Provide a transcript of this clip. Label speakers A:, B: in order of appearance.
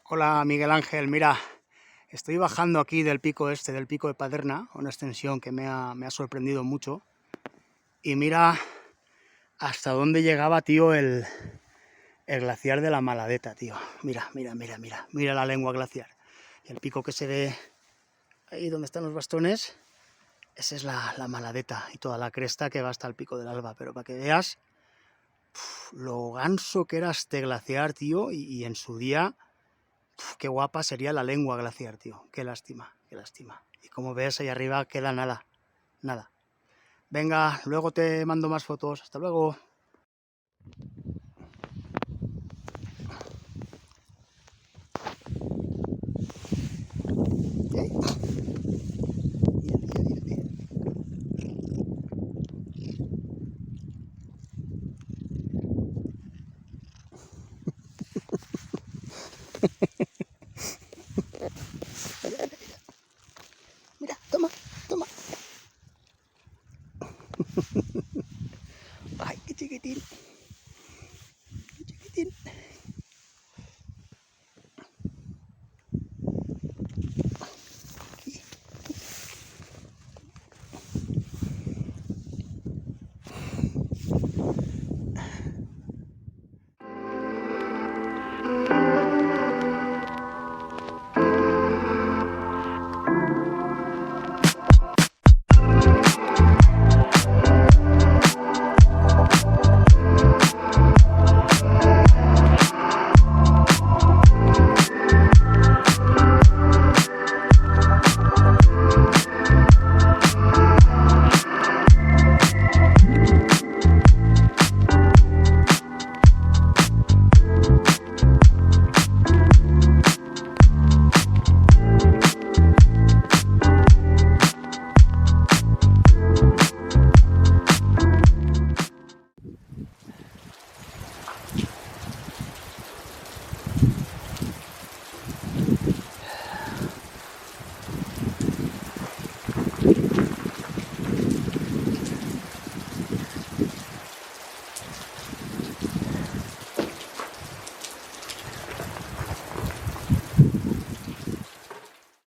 A: Hola Miguel Ángel, mira, estoy bajando aquí del pico del pico de Paderna, una extensión que me ha sorprendido mucho. Y mira hasta dónde llegaba, tío, el glaciar de la Maladeta, tío. Mira la lengua glaciar. Y el pico que se ve ahí donde están los bastones, esa es la Maladeta y toda la cresta que va hasta el pico del Alba. Pero para que veas lo ganso que era este glaciar, tío, y en su día... qué guapa sería la lengua glaciar, tío. Qué lástima, qué lástima. Y como ves, ahí arriba queda nada, nada. Venga, luego te mando más fotos. Hasta luego.